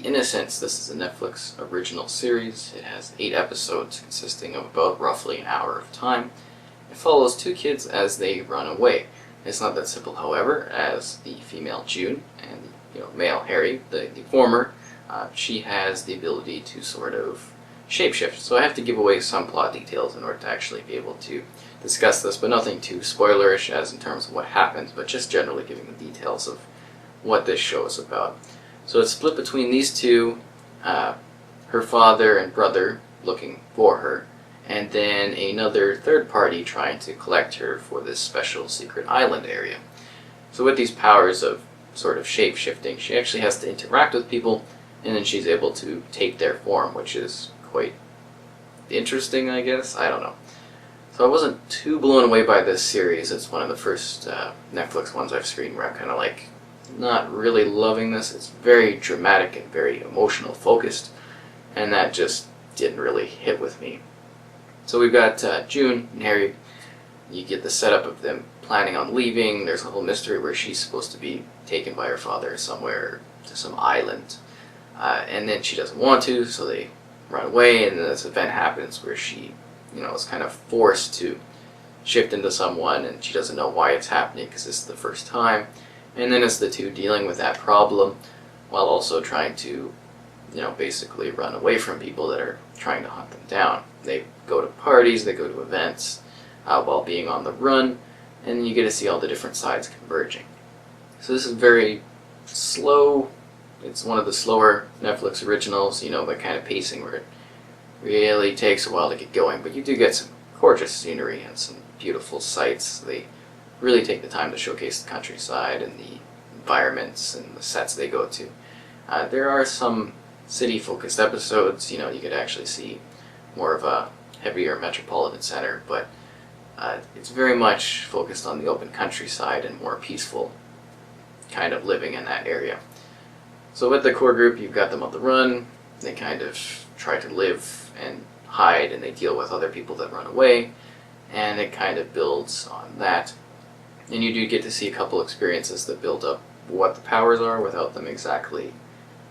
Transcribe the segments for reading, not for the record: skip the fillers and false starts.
Innocents. This is a Netflix original series. It has 8 episodes consisting of about roughly an hour of time. It follows 2 kids as they run away. It's not that simple, however, as the female June and the male Harry, the former, she has the ability to sort of shapeshift. So I have to give away some plot details in order to actually be able to discuss this, but nothing too spoilerish as in terms of what happens, but just generally giving the details of what this show is about. So it's split between these two, her father and brother looking for her, and then another third party trying to collect her for this special secret island area. So with these powers of sort of shape-shifting, she actually has to interact with people, and then she's able to take their form, which is quite interesting, I guess. I don't know. So I wasn't too blown away by this series. It's one of the first Netflix ones I've screened where I'm kind of like, not really loving this. It's very dramatic and very emotional focused, and that just didn't really hit with me. So we've got June and Harry. You get the setup of them planning on leaving. There's a whole mystery where she's supposed to be taken by her father somewhere to some island, and then she doesn't want to, so they run away, and then this event happens where she is kind of forced to shift into someone, and she doesn't know why it's happening because it's the first time. And then it's the two dealing with that problem while also trying to, basically run away from people that are trying to hunt them down. They go to parties, they go to events while being on the run, and you get to see all the different sides converging. So this is very slow. It's one of the slower Netflix originals, the kind of pacing where it really takes a while to get going, but you do get some gorgeous scenery and some beautiful sights. They really take the time to showcase the countryside and the environments and the sets they go to. There are some city-focused episodes, you could actually see more of a heavier metropolitan center, but it's very much focused on the open countryside and more peaceful kind of living in that area. So with the core group, you've got them on the run. They kind of try to live and hide, and they deal with other people that run away, and it kind of builds on that. And you do get to see a couple experiences that build up what the powers are without them exactly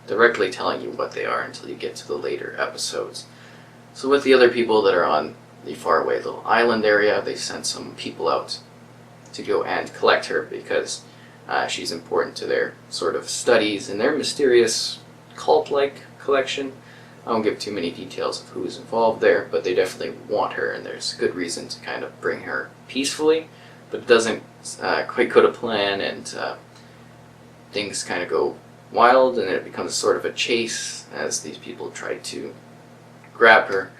directly telling you what they are until you get to the later episodes. So with the other people that are on the faraway little island area, they send some people out to go and collect her because she's important to their sort of studies and their mysterious cult-like collection. I won't give too many details of who's involved there, but they definitely want her, and there's good reason to kind of bring her peacefully, but it doesn't quite go to plan, and things kind of go wild, and it becomes sort of a chase as these people try to grab her.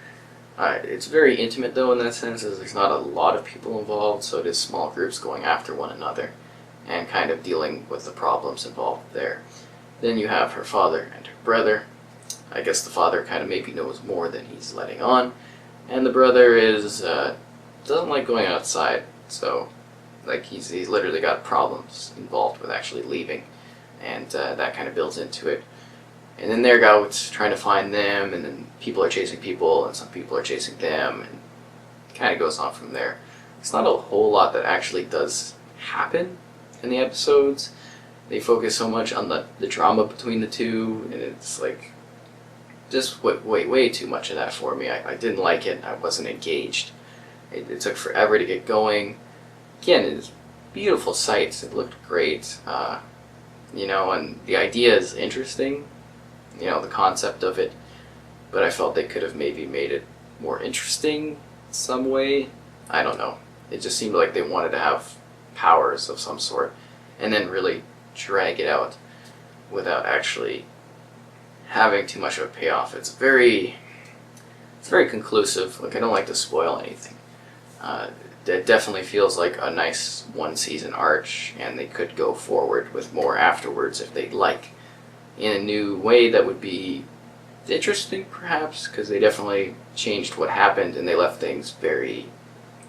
It's very intimate, though, in that sense, as there's not a lot of people involved, so it is small groups going after one another and kind of dealing with the problems involved there. Then you have her father and her brother. I guess the father kind of maybe knows more than he's letting on, and the brother is doesn't like going outside, so like he's literally got problems involved with actually leaving, and that kind of builds into it. And then they're out trying to find them, and then people are chasing people, and some people are chasing them, and it kind of goes on from there. It's not a whole lot that actually does happen in the episodes. They focus so much on the drama between the two, and it's like just way too much of that for me. I didn't like it. I wasn't engaged. It took forever to get going. Again, it's beautiful sights. It looked great, and the idea is interesting, the concept of it, but I felt they could have maybe made it more interesting some way. I don't know. It just seemed like they wanted to have powers of some sort and then really drag it out without actually having too much of a payoff. It's very conclusive. Like, I don't like to spoil anything. It definitely feels like a nice one-season arch, and they could go forward with more afterwards if they'd like, in a new way that would be interesting, perhaps, because they definitely changed what happened, and they left things very,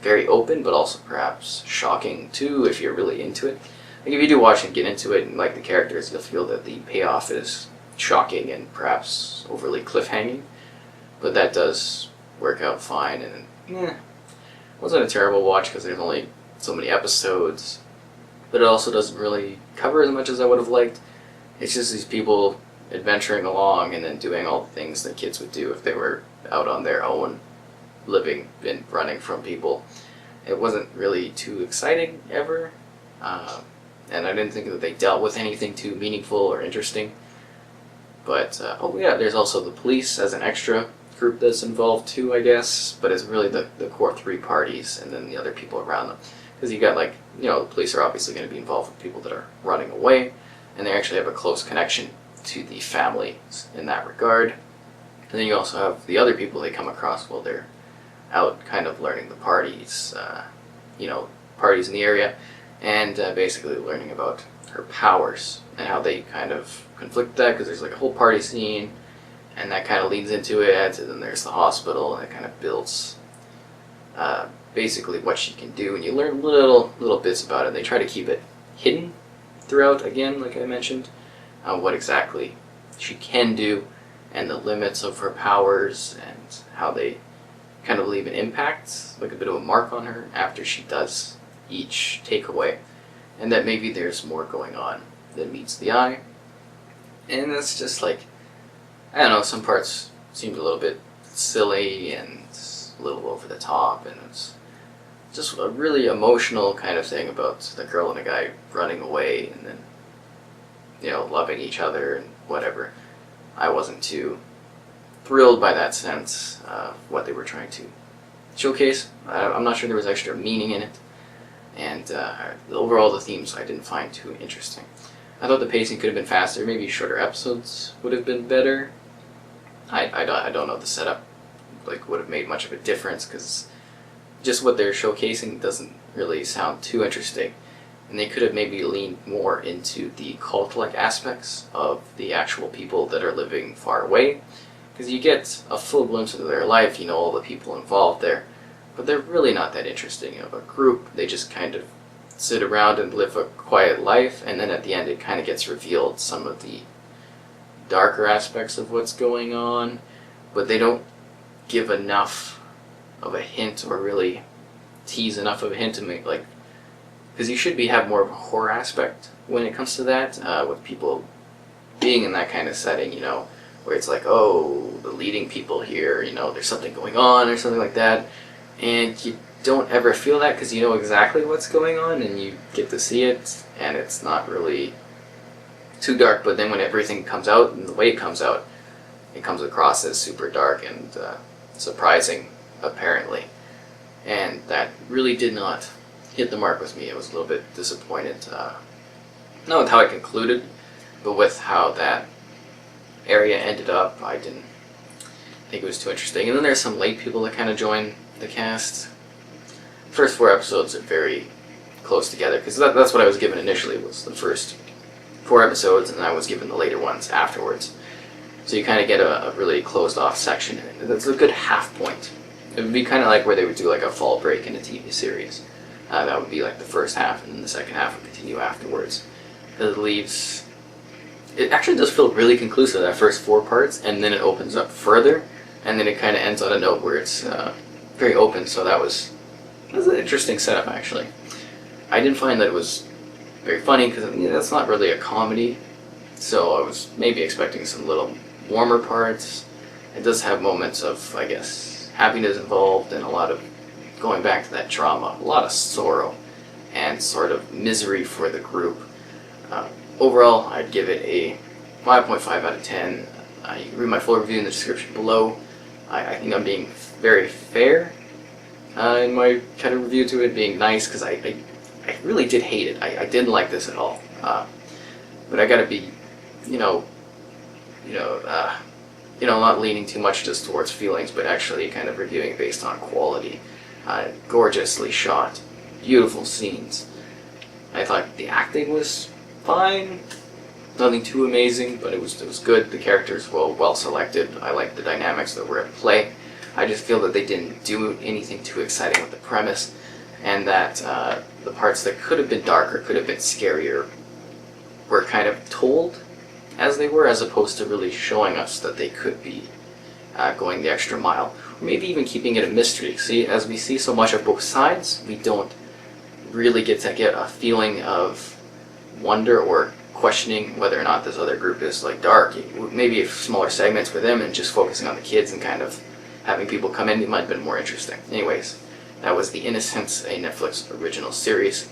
very open, but also perhaps shocking, too, if you're really into it. Like, if you do watch and get into it and like the characters, you'll feel that the payoff is shocking and perhaps overly cliffhanging, but that does work out fine, and it wasn't a terrible watch because there's only so many episodes, but it also doesn't really cover as much as I would have liked. It's just these people adventuring along and then doing all the things that kids would do if they were out on their own, living and running from people. It wasn't really too exciting ever, and I didn't think that they dealt with anything too meaningful or interesting. But, oh yeah, there's also the police as an extra group that's involved too, I guess, but it's really the core three parties and then the other people around them. Because you got, like, you know, the police are obviously going to be involved with people that are running away, and they actually have a close connection to the families in that regard. And then you also have the other people they come across while they're out kind of learning the parties, parties in the area, and basically learning about her powers and how they kind of conflict that, because there's like a whole party scene, and that kind of leads into it, and then there's the hospital, and it kind of builds basically what she can do, and you learn little bits about it. They try to keep it hidden throughout, again, like I mentioned, what exactly she can do, and the limits of her powers, and how they kind of leave an impact, like a bit of a mark on her after she does each takeaway, and that maybe there's more going on than meets the eye. And it's just like, I don't know, some parts seemed a little bit silly and a little over the top, and it's just a really emotional kind of thing about the girl and the guy running away and then, loving each other and whatever. I wasn't too thrilled by that sense of what they were trying to showcase. I'm not sure there was extra meaning in it, and overall the themes I didn't find too interesting. I thought the pacing could have been faster, maybe shorter episodes would have been better. I don't know, the setup would have made much of a difference, because just what they're showcasing doesn't really sound too interesting, and they could have maybe leaned more into the cult-like aspects of the actual people that are living far away, because you get a full glimpse into their life, all the people involved there, but they're really not that interesting of a group. They just kind of sit around and live a quiet life, and then at the end it kind of gets revealed some of the darker aspects of what's going on, but they don't give enough of a hint or really tease enough of a hint to make, because you should have more of a horror aspect when it comes to that, with people being in that kind of setting, where it's like, oh, the leading people here, there's something going on or something like that, and you don't ever feel that because you know exactly what's going on and you get to see it, and it's not really too dark, but then when everything comes out and the way it comes out, it comes across as super dark and surprising, apparently, and that really did not hit the mark with me. I was a little bit disappointed, not with how it concluded, but with how that area ended up. I didn't think it was too interesting. And then there's some late people that kind of join the cast. First 4 episodes are very close together, because that's what I was given initially, was the first 4 episodes, and I was given the later ones afterwards. So you kind of get a really closed off section, and that's a good half point. It would be kind of like where they would do like a fall break in a TV series. That would be like the first half, and then the second half would continue afterwards. It actually does feel really conclusive, that first 4 parts, and then it opens up further, and then it kind of ends on a note where it's very open, so that was an interesting setup, actually. I didn't find that it was very funny, because that's not really a comedy, so I was maybe expecting some little warmer parts. It does have moments of, I guess, happiness involved, and a lot of going back to that trauma, a lot of sorrow, and sort of misery for the group. Overall, I'd give it a 5.5 out of 10. You can read my full review in the description below. I think I'm being very fair in my kind of review to it, being nice, because I really did hate it. I didn't like this at all. But I gotta be, not leaning too much just towards feelings, but actually kind of reviewing based on quality. Gorgeously shot, beautiful scenes. I thought the acting was fine, nothing too amazing, but it was good. The characters were well selected. I liked the dynamics that were at play. I just feel that they didn't do anything too exciting with the premise, and that the parts that could have been darker, could have been scarier, were kind of told as they were, as opposed to really showing us that they could be going the extra mile, or maybe even keeping it a mystery. See, as we see so much of both sides, we don't really get a feeling of wonder or questioning whether or not this other group is like dark. Maybe if smaller segments for them and just focusing on the kids and kind of having people come in, it might have been more interesting. Anyways, that was The Innocents, a Netflix original series.